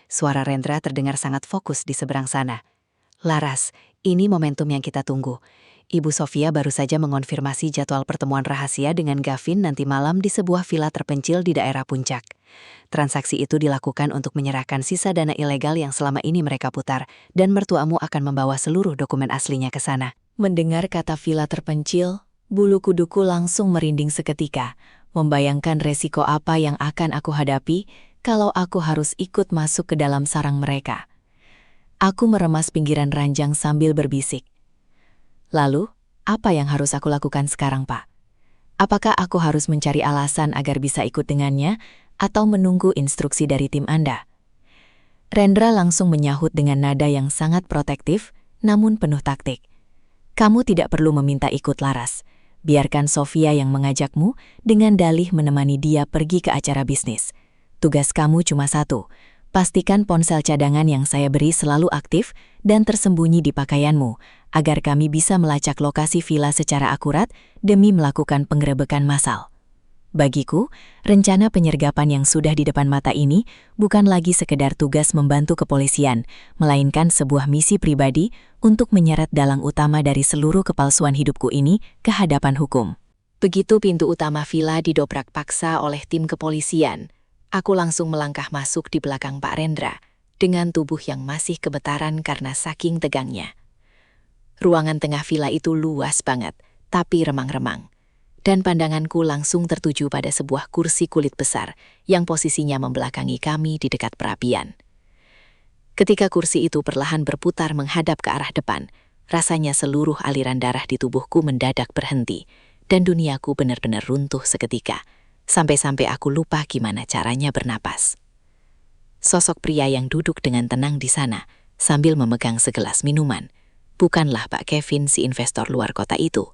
Suara Rendra terdengar sangat fokus di seberang sana. "Laras, ini momentum yang kita tunggu. Ibu Sofia baru saja mengonfirmasi jadwal pertemuan rahasia dengan Gavin nanti malam di sebuah villa terpencil di daerah Puncak. Transaksi itu dilakukan untuk menyerahkan sisa dana ilegal yang selama ini mereka putar, dan mertuamu akan membawa seluruh dokumen aslinya ke sana." Mendengar kata villa terpencil, bulu kuduku langsung merinding seketika, membayangkan resiko apa yang akan aku hadapi kalau aku harus ikut masuk ke dalam sarang mereka. Aku meremas pinggiran ranjang sambil berbisik. "Lalu, apa yang harus aku lakukan sekarang, Pak? Apakah aku harus mencari alasan agar bisa ikut dengannya, atau menunggu instruksi dari tim Anda?" Rendra langsung menyahut dengan nada yang sangat protektif, namun penuh taktik. "Kamu tidak perlu meminta ikut, Laras. Biarkan Sofia yang mengajakmu dengan dalih menemani dia pergi ke acara bisnis. Tugas kamu cuma satu, pastikan ponsel cadangan yang saya beri selalu aktif dan tersembunyi di pakaianmu, agar kami bisa melacak lokasi villa secara akurat demi melakukan penggerebekan massal. Bagiku, rencana penyergapan yang sudah di depan mata ini bukan lagi sekedar tugas membantu kepolisian, melainkan sebuah misi pribadi untuk menyeret dalang utama dari seluruh kepalsuan hidupku ini ke hadapan hukum." Begitu pintu utama villa didobrak paksa oleh tim kepolisian, aku langsung melangkah masuk di belakang Pak Rendra, dengan tubuh yang masih gemetaran karena saking tegangnya. Ruangan tengah villa itu luas banget, tapi remang-remang. Dan pandanganku langsung tertuju pada sebuah kursi kulit besar yang posisinya membelakangi kami di dekat perapian. Ketika kursi itu perlahan berputar menghadap ke arah depan, rasanya seluruh aliran darah di tubuhku mendadak berhenti, dan duniaku benar-benar runtuh seketika, sampai-sampai aku lupa gimana caranya bernapas. Sosok pria yang duduk dengan tenang di sana, sambil memegang segelas minuman, bukanlah Pak Kevin si investor luar kota itu,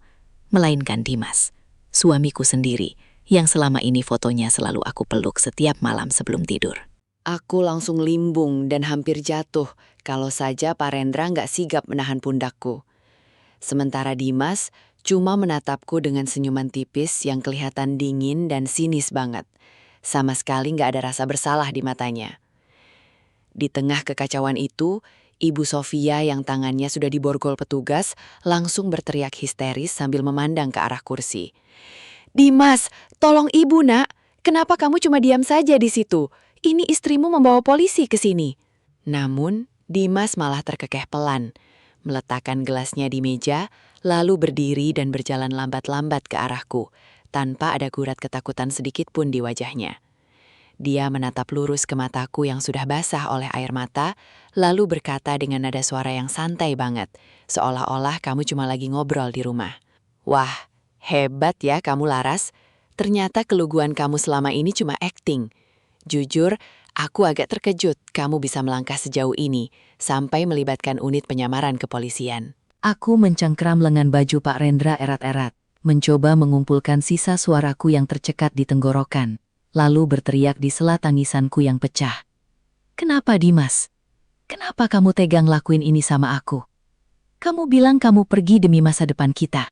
melainkan Dimas, suamiku sendiri, yang selama ini fotonya selalu aku peluk setiap malam sebelum tidur. Aku langsung limbung dan hampir jatuh kalau saja Pak Rendra nggak sigap menahan pundakku. Sementara Dimas cuma menatapku dengan senyuman tipis yang kelihatan dingin dan sinis banget. Sama sekali nggak ada rasa bersalah di matanya. Di tengah kekacauan itu, Ibu Sofia yang tangannya sudah diborgol petugas langsung berteriak histeris sambil memandang ke arah kursi. "Dimas, tolong Ibu, Nak. Kenapa kamu cuma diam saja di situ? Ini istrimu membawa polisi ke sini." Namun, Dimas malah terkekeh pelan, meletakkan gelasnya di meja, lalu berdiri dan berjalan lambat-lambat ke arahku, tanpa ada gurat ketakutan sedikit pun di wajahnya. Dia menatap lurus ke mataku yang sudah basah oleh air mata, lalu berkata dengan nada suara yang santai banget, seolah-olah kamu cuma lagi ngobrol di rumah. "Wah, hebat ya kamu, Laras. Ternyata keluguan kamu selama ini cuma acting. Jujur, aku agak terkejut kamu bisa melangkah sejauh ini, sampai melibatkan unit penyamaran kepolisian." Aku mencengkram lengan baju Pak Rendra erat-erat, mencoba mengumpulkan sisa suaraku yang tercekat di tenggorokan, lalu berteriak di sela tangisanku yang pecah. "Kenapa, Dimas? Kenapa kamu tegang lakuin ini sama aku? Kamu bilang kamu pergi demi masa depan kita.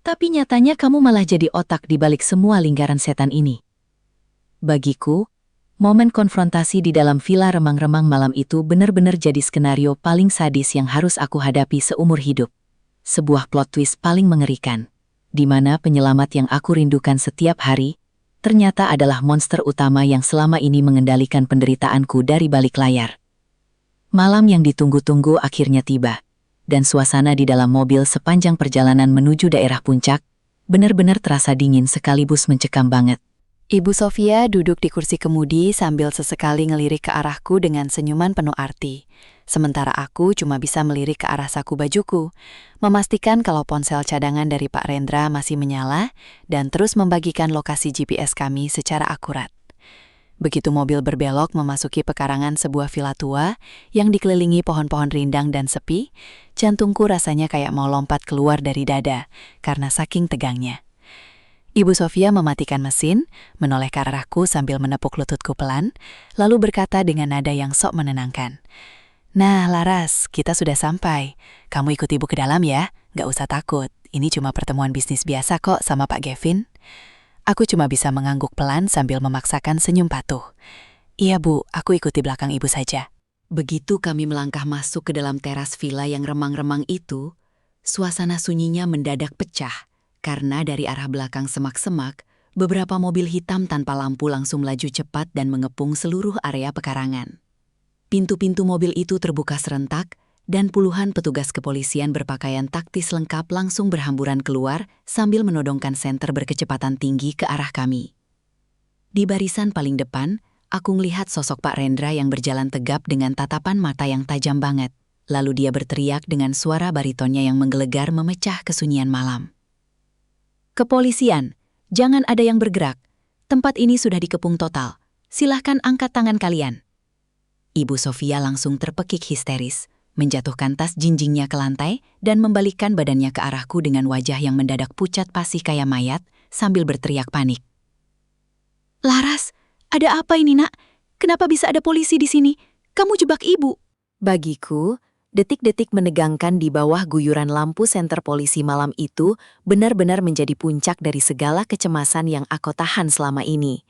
Tapi nyatanya kamu malah jadi otak di balik semua lingkaran setan ini." Bagiku, momen konfrontasi di dalam villa remang-remang malam itu benar-benar jadi skenario paling sadis yang harus aku hadapi seumur hidup. Sebuah plot twist paling mengerikan, di mana penyelamat yang aku rindukan setiap hari ternyata adalah monster utama yang selama ini mengendalikan penderitaanku dari balik layar. Malam yang ditunggu-tunggu akhirnya tiba, dan suasana di dalam mobil sepanjang perjalanan menuju daerah Puncak benar-benar terasa dingin sekaligus mencekam banget. Ibu Sofia duduk di kursi kemudi sambil sesekali ngelirik ke arahku dengan senyuman penuh arti. Sementara aku cuma bisa melirik ke arah saku bajuku, memastikan kalau ponsel cadangan dari Pak Rendra masih menyala dan terus membagikan lokasi GPS kami secara akurat. Begitu mobil berbelok memasuki pekarangan sebuah villa tua yang dikelilingi pohon-pohon rindang dan sepi, jantungku rasanya kayak mau lompat keluar dari dada karena saking tegangnya. Ibu Sofia mematikan mesin, menoleh ke arahku sambil menepuk lututku pelan, lalu berkata dengan nada yang sok menenangkan, Nah, Laras, kita sudah sampai. Kamu ikut ibu ke dalam ya, nggak usah takut. Ini cuma pertemuan bisnis biasa kok sama Pak Gavin. Aku cuma bisa mengangguk pelan sambil memaksakan senyum patuh. Iya Bu, aku ikut di belakang ibu saja. Begitu kami melangkah masuk ke dalam teras villa yang remang-remang itu, suasana sunyinya mendadak pecah karena dari arah belakang semak-semak, beberapa mobil hitam tanpa lampu langsung melaju cepat dan mengepung seluruh area pekarangan. Pintu-pintu mobil itu terbuka serentak, dan puluhan petugas kepolisian berpakaian taktis lengkap langsung berhamburan keluar sambil menodongkan senter berkecepatan tinggi ke arah kami. Di barisan paling depan, aku melihat sosok Pak Rendra yang berjalan tegap dengan tatapan mata yang tajam banget. Lalu dia berteriak dengan suara baritonnya yang menggelegar memecah kesunyian malam. "Kepolisian, jangan ada yang bergerak. Tempat ini sudah dikepung total. Silahkan angkat tangan kalian." Ibu Sofia langsung terpekik histeris, menjatuhkan tas jinjingnya ke lantai dan membalikkan badannya ke arahku dengan wajah yang mendadak pucat pasi kayak mayat sambil berteriak panik. "Laras, ada apa ini nak? Kenapa bisa ada polisi di sini? Kamu jebak ibu." Bagiku, detik-detik menegangkan di bawah guyuran lampu senter polisi malam itu benar-benar menjadi puncak dari segala kecemasan yang aku tahan selama ini.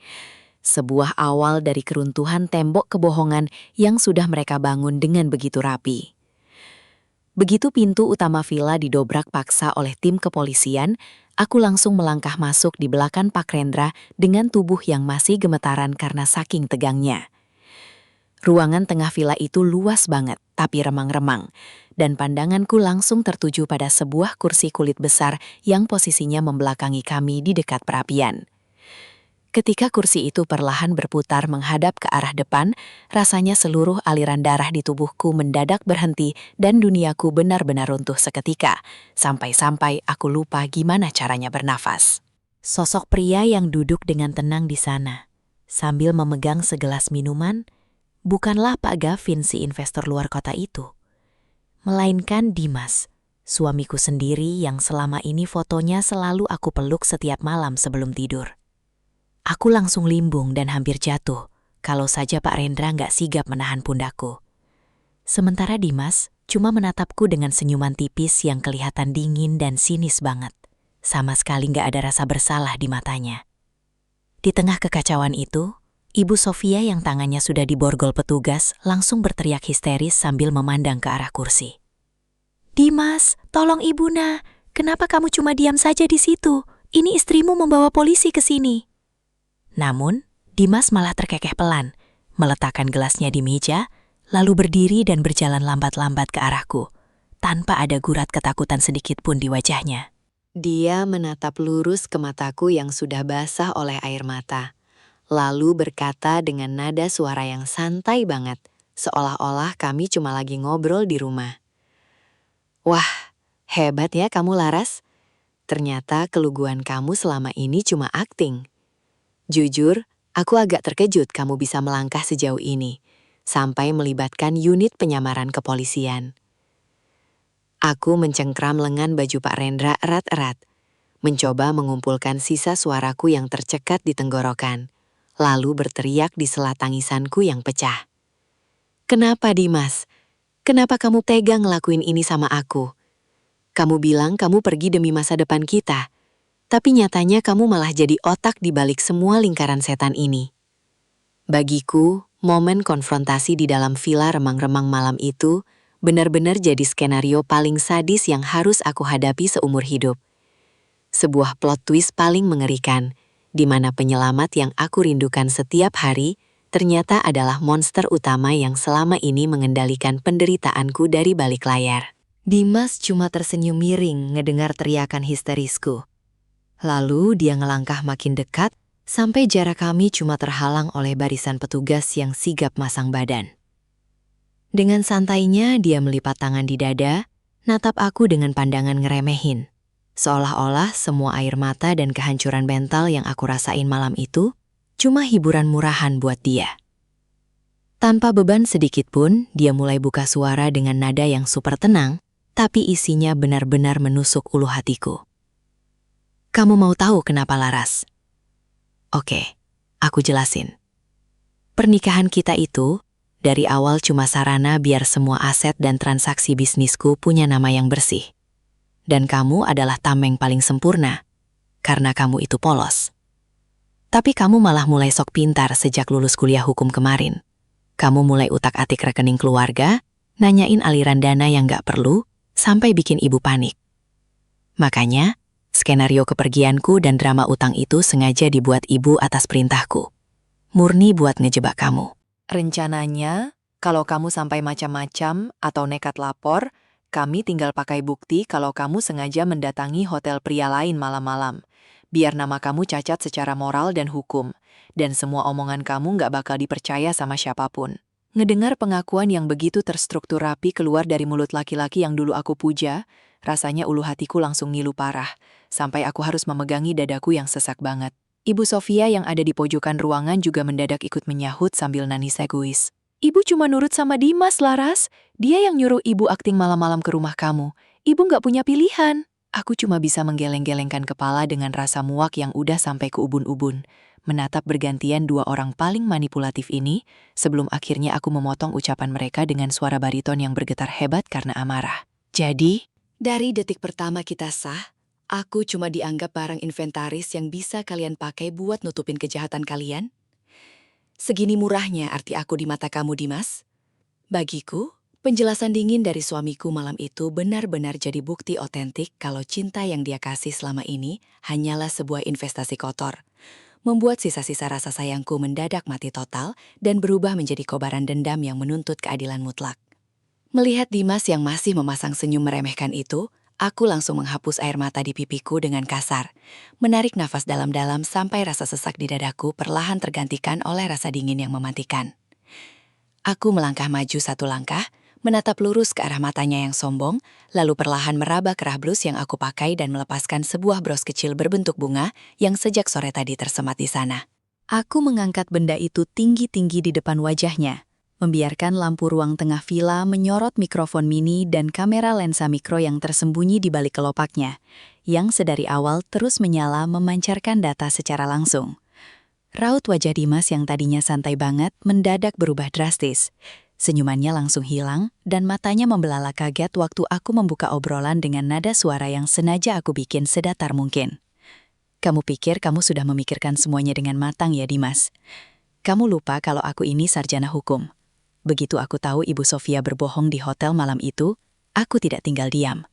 Sebuah awal dari keruntuhan tembok kebohongan yang sudah mereka bangun dengan begitu rapi. Begitu pintu utama villa didobrak paksa oleh tim kepolisian, aku langsung melangkah masuk di belakang Pak Rendra dengan tubuh yang masih gemetaran karena saking tegangnya. Ruangan tengah villa itu luas banget, tapi remang-remang, dan pandanganku langsung tertuju pada sebuah kursi kulit besar yang posisinya membelakangi kami di dekat perapian. Ketika kursi itu perlahan berputar menghadap ke arah depan, rasanya seluruh aliran darah di tubuhku mendadak berhenti dan duniaku benar-benar runtuh seketika, sampai-sampai aku lupa gimana caranya bernafas. Sosok pria yang duduk dengan tenang di sana, sambil memegang segelas minuman, bukanlah Pak Gavin si investor luar kota itu, melainkan Dimas, suamiku sendiri yang selama ini fotonya selalu aku peluk setiap malam sebelum tidur. Aku langsung limbung dan hampir jatuh, kalau saja Pak Rendra nggak sigap menahan pundakku. Sementara Dimas cuma menatapku dengan senyuman tipis yang kelihatan dingin dan sinis banget. Sama sekali nggak ada rasa bersalah di matanya. Di tengah kekacauan itu, Ibu Sofia yang tangannya sudah diborgol petugas langsung berteriak histeris sambil memandang ke arah kursi. "Dimas, tolong Ibuna, kenapa kamu cuma diam saja di situ? Ini istrimu membawa polisi ke sini." Namun, Dimas malah terkekeh pelan, meletakkan gelasnya di meja, lalu berdiri dan berjalan lambat-lambat ke arahku, tanpa ada gurat ketakutan sedikit pun di wajahnya. Dia menatap lurus ke mataku yang sudah basah oleh air mata, lalu berkata dengan nada suara yang santai banget, seolah-olah kami cuma lagi ngobrol di rumah. "Wah, hebat ya kamu Laras. Ternyata keluguan kamu selama ini cuma akting. Jujur, aku agak terkejut kamu bisa melangkah sejauh ini, sampai melibatkan unit penyamaran kepolisian." Aku mencengkram lengan baju Pak Rendra erat-erat, mencoba mengumpulkan sisa suaraku yang tercekat di tenggorokan, lalu berteriak di sela tangisanku yang pecah. "Kenapa Dimas? Kenapa kamu tega ngelakuin ini sama aku? Kamu bilang kamu pergi demi masa depan kita. Tapi nyatanya kamu malah jadi otak di balik semua lingkaran setan ini." Bagiku, momen konfrontasi di dalam villa remang-remang malam itu benar-benar jadi skenario paling sadis yang harus aku hadapi seumur hidup. Sebuah plot twist paling mengerikan, di mana penyelamat yang aku rindukan setiap hari ternyata adalah monster utama yang selama ini mengendalikan penderitaanku dari balik layar. Dimas cuma tersenyum miring ngedengar teriakan histerisku. Lalu dia ngelangkah makin dekat, sampai jarak kami cuma terhalang oleh barisan petugas yang sigap masang badan. Dengan santainya dia melipat tangan di dada, natap aku dengan pandangan ngeremehin. Seolah-olah semua air mata dan kehancuran mental yang aku rasain malam itu cuma hiburan murahan buat dia. Tanpa beban sedikit pun, dia mulai buka suara dengan nada yang super tenang, tapi isinya benar-benar menusuk ulu hatiku. "Kamu mau tahu kenapa Laras?" "Oke, aku jelasin. Pernikahan kita itu Dari awal cuma sarana biar semua aset dan transaksi bisnisku punya nama yang bersih. Dan kamu adalah tameng paling sempurna, karena kamu itu polos. Tapi kamu malah mulai sok pintar sejak lulus kuliah hukum kemarin. Kamu mulai utak-atik rekening keluarga, nanyain aliran dana yang gak perlu, sampai bikin ibu panik. Makanya, skenario kepergianku dan drama utang itu sengaja dibuat ibu atas perintahku. Murni buat ngejebak kamu. Rencananya, kalau kamu sampai macam-macam atau nekat lapor, kami tinggal pakai bukti kalau kamu sengaja mendatangi hotel pria lain malam-malam. Biar nama kamu cacat secara moral dan hukum, dan semua omongan kamu nggak bakal dipercaya sama siapapun. Ngedengar pengakuan yang begitu terstruktur rapi keluar dari mulut laki-laki yang dulu aku puja, rasanya ulu hatiku langsung ngilu parah, sampai aku harus memegangi dadaku yang sesak banget. Ibu Sofia yang ada di pojokan ruangan juga mendadak ikut menyahut sambil nangis egois. Ibu cuma nurut sama Dimas, Laras. Dia yang nyuruh ibu akting malam-malam ke rumah kamu. Ibu nggak punya pilihan. Aku cuma bisa menggeleng-gelengkan kepala dengan rasa muak yang udah sampai ke ubun-ubun. Menatap bergantian dua orang paling manipulatif ini, sebelum akhirnya aku memotong ucapan mereka dengan suara bariton yang bergetar hebat karena amarah. Jadi, dari detik pertama kita sah, aku cuma dianggap barang inventaris yang bisa kalian pakai buat nutupin kejahatan kalian? Segini murahnya arti aku di mata kamu, Dimas? Bagiku, penjelasan dingin dari suamiku malam itu benar-benar jadi bukti otentik kalau cinta yang dia kasih selama ini hanyalah sebuah investasi kotor. Membuat sisa-sisa rasa sayangku mendadak mati total dan berubah menjadi kobaran dendam yang menuntut keadilan mutlak. Melihat Dimas yang masih memasang senyum meremehkan itu, aku langsung menghapus air mata di pipiku dengan kasar, menarik nafas dalam-dalam sampai rasa sesak di dadaku perlahan tergantikan oleh rasa dingin yang mematikan. Aku melangkah maju satu langkah, menatap lurus ke arah matanya yang sombong, lalu perlahan meraba kerah blus yang aku pakai dan melepaskan sebuah bros kecil berbentuk bunga yang sejak sore tadi tersemat di sana. Aku mengangkat benda itu tinggi-tinggi di depan wajahnya, membiarkan lampu ruang tengah villa menyorot mikrofon mini dan kamera lensa mikro yang tersembunyi di balik kelopaknya, yang sedari awal terus menyala memancarkan data secara langsung. Raut wajah Dimas yang tadinya santai banget mendadak berubah drastis. Senyumannya langsung hilang dan matanya membelalak kaget waktu aku membuka obrolan dengan nada suara yang sengaja aku bikin sedatar mungkin. Kamu pikir kamu sudah memikirkan semuanya dengan matang ya, Dimas? Kamu lupa kalau aku ini sarjana hukum. Begitu aku tahu Ibu Sofia berbohong di hotel malam itu, aku tidak tinggal diam.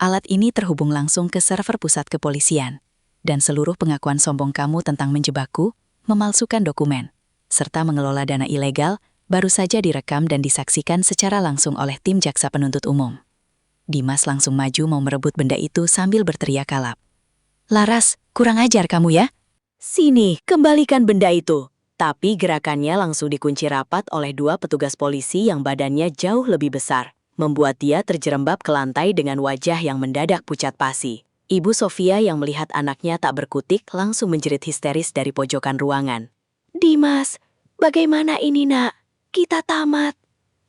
Alat ini terhubung langsung ke server pusat kepolisian, dan seluruh pengakuan sombong kamu tentang menjebakku, memalsukan dokumen, serta mengelola dana ilegal, baru saja direkam dan disaksikan secara langsung oleh tim jaksa penuntut umum. Dimas langsung maju mau merebut benda itu sambil berteriak kalap. Laras, kurang ajar kamu ya? Sini, kembalikan benda itu. Tapi gerakannya langsung dikunci rapat oleh dua petugas polisi yang badannya jauh lebih besar, membuat dia terjerembab ke lantai dengan wajah yang mendadak pucat pasi. Ibu Sofia yang melihat anaknya tak berkutik langsung menjerit histeris dari pojokan ruangan. Dimas, bagaimana ini nak? Kita tamat.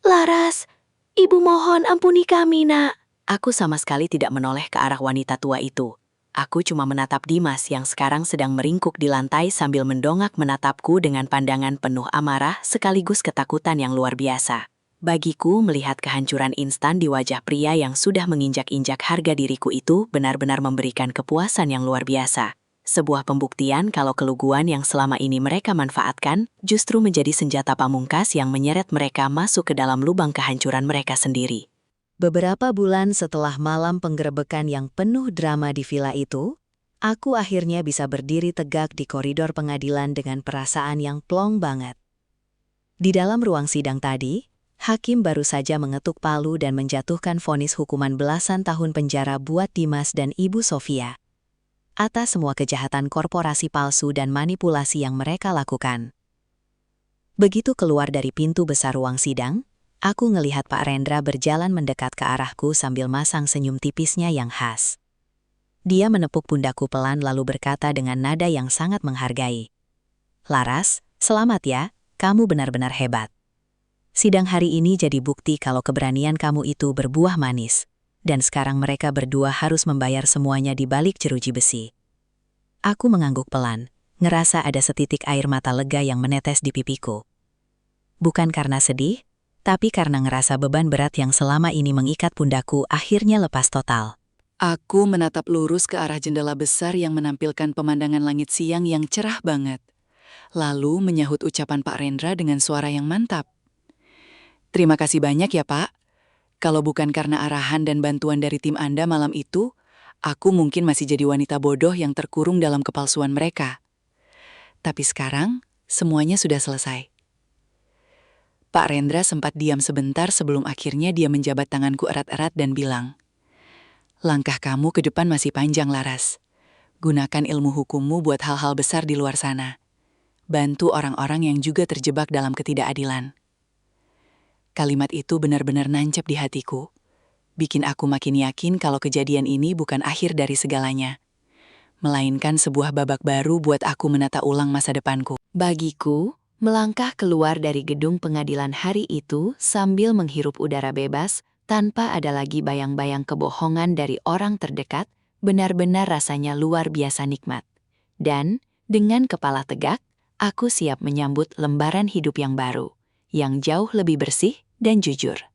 Laras, ibu mohon ampuni kami nak. Aku sama sekali tidak menoleh ke arah wanita tua itu. Aku cuma menatap Dimas yang sekarang sedang meringkuk di lantai sambil mendongak menatapku dengan pandangan penuh amarah sekaligus ketakutan yang luar biasa. Bagiku, melihat kehancuran instan di wajah pria yang sudah menginjak-injak harga diriku itu benar-benar memberikan kepuasan yang luar biasa. Sebuah pembuktian kalau keluguan yang selama ini mereka manfaatkan justru menjadi senjata pamungkas yang menyeret mereka masuk ke dalam lubang kehancuran mereka sendiri. Beberapa bulan setelah malam penggerebekan yang penuh drama di villa itu, aku akhirnya bisa berdiri tegak di koridor pengadilan dengan perasaan yang plong banget. Di dalam ruang sidang tadi, hakim baru saja mengetuk palu dan menjatuhkan vonis hukuman belasan tahun penjara buat Dimas dan Ibu Sofia atas semua kejahatan korporasi palsu dan manipulasi yang mereka lakukan. Begitu keluar dari pintu besar ruang sidang, aku ngelihat Pak Rendra berjalan mendekat ke arahku sambil masang senyum tipisnya yang khas. Dia menepuk pundakku pelan lalu berkata dengan nada yang sangat menghargai. Laras, selamat ya, kamu benar-benar hebat. Sidang hari ini jadi bukti kalau keberanian kamu itu berbuah manis. Dan sekarang mereka berdua harus membayar semuanya di balik jeruji besi. Aku mengangguk pelan, ngerasa ada setitik air mata lega yang menetes di pipiku. Bukan karena sedih, tapi karena ngerasa beban berat yang selama ini mengikat pundakku akhirnya lepas total. Aku menatap lurus ke arah jendela besar yang menampilkan pemandangan langit siang yang cerah banget. Lalu menyahut ucapan Pak Rendra dengan suara yang mantap. Terima kasih banyak ya Pak. Kalau bukan karena arahan dan bantuan dari tim Anda malam itu, aku mungkin masih jadi wanita bodoh yang terkurung dalam kepalsuan mereka. Tapi sekarang, semuanya sudah selesai. Pak Rendra sempat diam sebentar sebelum akhirnya dia menjabat tanganku erat-erat dan bilang, "Langkah kamu ke depan masih panjang, Laras. Gunakan ilmu hukummu buat hal-hal besar di luar sana. Bantu orang-orang yang juga terjebak dalam ketidakadilan." Kalimat itu benar-benar nancep di hatiku. Bikin aku makin yakin kalau kejadian ini bukan akhir dari segalanya, melainkan sebuah babak baru buat aku menata ulang masa depanku. Bagiku, melangkah keluar dari gedung pengadilan hari itu sambil menghirup udara bebas, tanpa ada lagi bayang-bayang kebohongan dari orang terdekat, benar-benar rasanya luar biasa nikmat. Dan, dengan kepala tegak, aku siap menyambut lembaran hidup yang baru, yang jauh lebih bersih dan jujur.